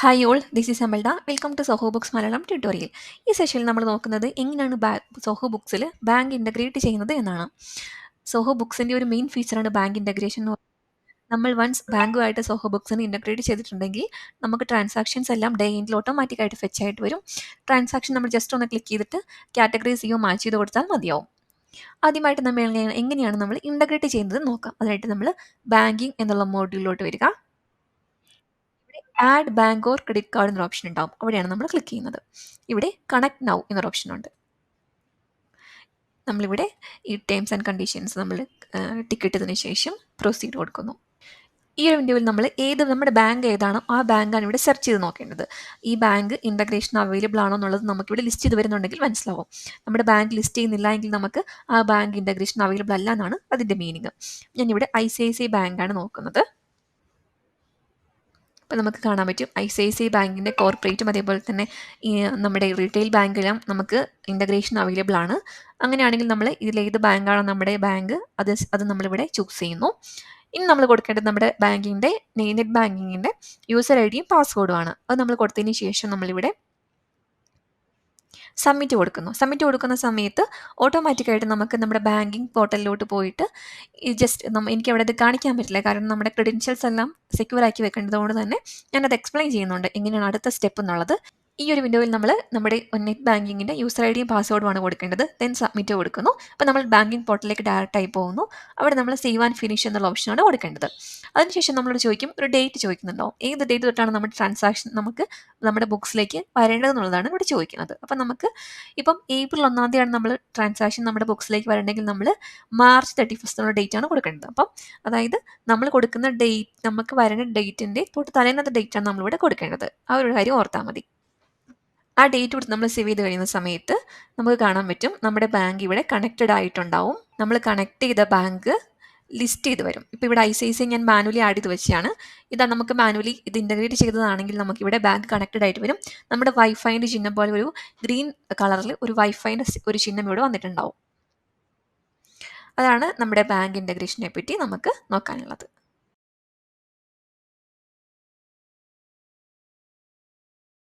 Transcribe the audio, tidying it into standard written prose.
Hi all, this is Amalda. Welcome to Zoho Books Malayalam tutorial. ഈ സെഷനിൽ നമ്മൾ നോക്കുന്നത് എങ്ങനെയാണ് സോഹോ ബുക്സിൽ ബാങ്ക് ഇൻ്റഗ്രേറ്റ് ചെയ്യുന്നത് എന്നാണ്. സോഹോ ബുക്സിൻ്റെ ഒരു മെയിൻ ഫീച്ചറാണ് ബാങ്ക് ഇൻ്റഗ്രേഷൻ എന്ന് പറയുന്നത്. നമ്മൾ വൺസ് ബാങ്കുമായിട്ട് സോഹോ ബുക്സിന് ഇൻ്റഗ്രേറ്റ് ചെയ്തിട്ടുണ്ടെങ്കിൽ നമുക്ക് ട്രാൻസാക്ഷൻസ് എല്ലാം ഡേ എൻഡിൽ ഓട്ടോമാറ്റിക്കായിട്ട് ഫെച്ച് ആയിട്ട് വരും. ട്രാൻസാക്ഷൻ നമ്മൾ ജസ്റ്റ് ഒന്ന് ക്ലിക്ക് ചെയ്തിട്ട് കാറ്റഗറീസ് ചെയ്യോ മാച്ച് ചെയ്ത് കൊടുത്താൽ മതിയാവും. ആദ്യമായിട്ട് നമ്മൾ എങ്ങനെയാണ് നമ്മൾ ഇൻ്റഗ്രേറ്റ് ചെയ്യുന്നത് നോക്കാം. അതിനായിട്ട് നമ്മൾ ബാങ്കിങ് എന്നുള്ള മോഡ്യൂളിലോട്ട് വരിക. Add bank or credit card എന്നൊരു ഓപ്ഷൻ ഉണ്ടാവും. അവിടെയാണ് നമ്മൾ ക്ലിക്ക് ചെയ്യുന്നത്. ഇവിടെ കണക്ട് നൗ എന്നൊരു ഓപ്ഷൻ ഉണ്ട്. നമ്മളിവിടെ ഈ ടേംസ് ആൻഡ് കണ്ടീഷൻസ് നമ്മൾ ടിക്ക് ഇട്ടതിന് ശേഷം പ്രൊസീഡ് കൊടുക്കുന്നു. ഈ ഒരു വിൻഡോയിൽ നമ്മൾ നമ്മുടെ ബാങ്ക് ഏതാണോ ആ ബാങ്കാണ് ഇവിടെ സെർച്ച് ചെയ്ത് നോക്കേണ്ടത്. ഈ ബാങ്ക് ഇൻ്റഗ്രേഷൻ അവൈലബിൾ ആണോ എന്നുള്ളത് നമുക്കിവിടെ ലിസ്റ്റ് ചെയ്ത് വരുന്നുണ്ടെങ്കിൽ മനസ്സിലാവും. നമ്മുടെ ബാങ്ക് ലിസ്റ്റ് ചെയ്യുന്നില്ല എങ്കിൽ നമുക്ക് ആ ബാങ്ക് ഇൻ്റഗ്രേഷൻ അവൈലബിൾ അല്ല എന്നാണ് അതിൻ്റെ മീനിങ്. ഞാനിവിടെ ICICI ബാങ്കാണ് നോക്കുന്നത്. അപ്പോൾ നമുക്ക് കാണാൻ പറ്റും ICICI ബാങ്കിൻ്റെ കോർപ്പറേറ്റും അതേപോലെ തന്നെ ഈ നമ്മുടെ റീറ്റെയിൽ ബാങ്കെല്ലാം നമുക്ക് ഇൻ്റഗ്രേഷൻ അവൈലബിൾ ആണ്. അങ്ങനെയാണെങ്കിൽ നമ്മൾ ഇതിലേത് ബാങ്കാണോ നമ്മുടെ ബാങ്ക് അത് നമ്മളിവിടെ ചൂസ് ചെയ്യുന്നു. ഇനി നമ്മൾ കൊടുക്കേണ്ടത് നമ്മുടെ ബാങ്കിൻ്റെ നെറ്റ് ബാങ്കിങ്ങിൻ്റെ യൂസർ IDയും പാസ്വേഡുമാണ്. അത് നമ്മൾ കൊടുത്തതിന് ശേഷം നമ്മളിവിടെ സബ്മിറ്റ് കൊടുക്കുന്നു. സബ്മിറ്റ് കൊടുക്കുന്ന സമയത്ത് ഓട്ടോമാറ്റിക്കായിട്ട് നമുക്ക് നമ്മുടെ ബാങ്കിങ് പോർട്ടലിലോട്ട് പോയിട്ട് ഈ എനിക്ക് അവിടെ അത് കാണിക്കാൻ പറ്റില്ല, കാരണം നമ്മുടെ ക്രെഡൻഷ്യൽസ് എല്ലാം സെക്യൂർ ആക്കി വെക്കേണ്ടതുകൊണ്ട് തന്നെ ഞാനത് എക്സ്പ്ലെയിൻ ചെയ്യുന്നുണ്ട് എങ്ങനെയാണ് അടുത്ത സ്റ്റെപ്പ് എന്നുള്ളത്. ഈ ഒരു വിൻഡോയിൽ നമ്മൾ നമ്മുടെ നെറ്റ് ബാങ്കിങ്ങിൻ്റെ യൂസർ IDയും പാസ്വേഡുമാണ് കൊടുക്കേണ്ടത്. ദെൻ സബ്മിറ്റ് കൊടുക്കുന്നു. അപ്പോൾ നമ്മൾ ബാങ്കിങ് പോർട്ടലിലേക്ക് ഡയറക്റ്റായി പോകുന്നു. അവിടെ നമ്മൾ സേവ് ആൻഡ് ഫിനിഷ് എന്നുള്ള ഓപ്ഷനാണ് കൊടുക്കേണ്ടത്. അതിനുശേഷം നമ്മളോട് ചോദിക്കും, ഒരു ഡേറ്റ് ചോദിക്കുന്നുണ്ടോ, ഏത് ഡേറ്റ് തൊട്ടാണ് നമ്മുടെ ട്രാൻസാക്ഷൻ നമുക്ക് നമ്മുടെ ബുക്സിലേക്ക് വരേണ്ടതെന്നുള്ളതാണ് ഇവിടെ ചോദിക്കുന്നത്. അപ്പം നമുക്ക് ഇപ്പം April 1 നമ്മൾ ട്രാൻസാക്ഷൻ നമ്മുടെ ബുക്സിലേക്ക് വരണമെങ്കിൽ നമ്മൾ March 31 ഡേറ്റ് ആണ് കൊടുക്കേണ്ടത്. അപ്പം അതായത് നമ്മൾ കൊടുക്കുന്ന ഡേറ്റ് നമുക്ക് വരുന്ന ഡേറ്റിൻ്റെ തൊട്ട് തലേന്നത്തെ ഡേറ്റാണ് നമ്മളിവിടെ കൊടുക്കേണ്ടത്. ആ ഒരു കാര്യം ഓർത്താൽ മതി. ആ ഡേറ്റ് കൊടുത്ത് നമ്മൾ സേവ് ചെയ്ത് കഴിയുന്ന സമയത്ത് നമുക്ക് കാണാൻ പറ്റും നമ്മുടെ ബാങ്ക് ഇവിടെ കണക്റ്റഡ് ആയിട്ടുണ്ടാവും. നമ്മൾ കണക്ട് ചെയ്ത ബാങ്ക് ലിസ്റ്റ് ചെയ്ത് വരും. ഇപ്പോൾ ഇവിടെ ICICI ഞാൻ മാനുവലി ആഡ് ചെയ്ത് വെച്ചാണ്. ഇതാ നമുക്ക് മാനുവലി ഇത് ഇൻ്റഗ്രേറ്റ് ചെയ്തതാണെങ്കിൽ നമുക്കിവിടെ ബാങ്ക് കണക്റ്റഡ് ആയിട്ട് വരും. നമ്മുടെ വൈഫൈൻ്റെ ചിഹ്നം പോലെ ഒരു ഗ്രീൻ കളറിൽ ഒരു വൈഫൈൻ്റെ ഒരു ചിഹ്നം ഇവിടെ വന്നിട്ടുണ്ടാവും. അതാണ് നമ്മുടെ ബാങ്ക് ഇൻ്റഗ്രേഷനെ പറ്റി നമുക്ക് നോക്കാനുള്ളത്.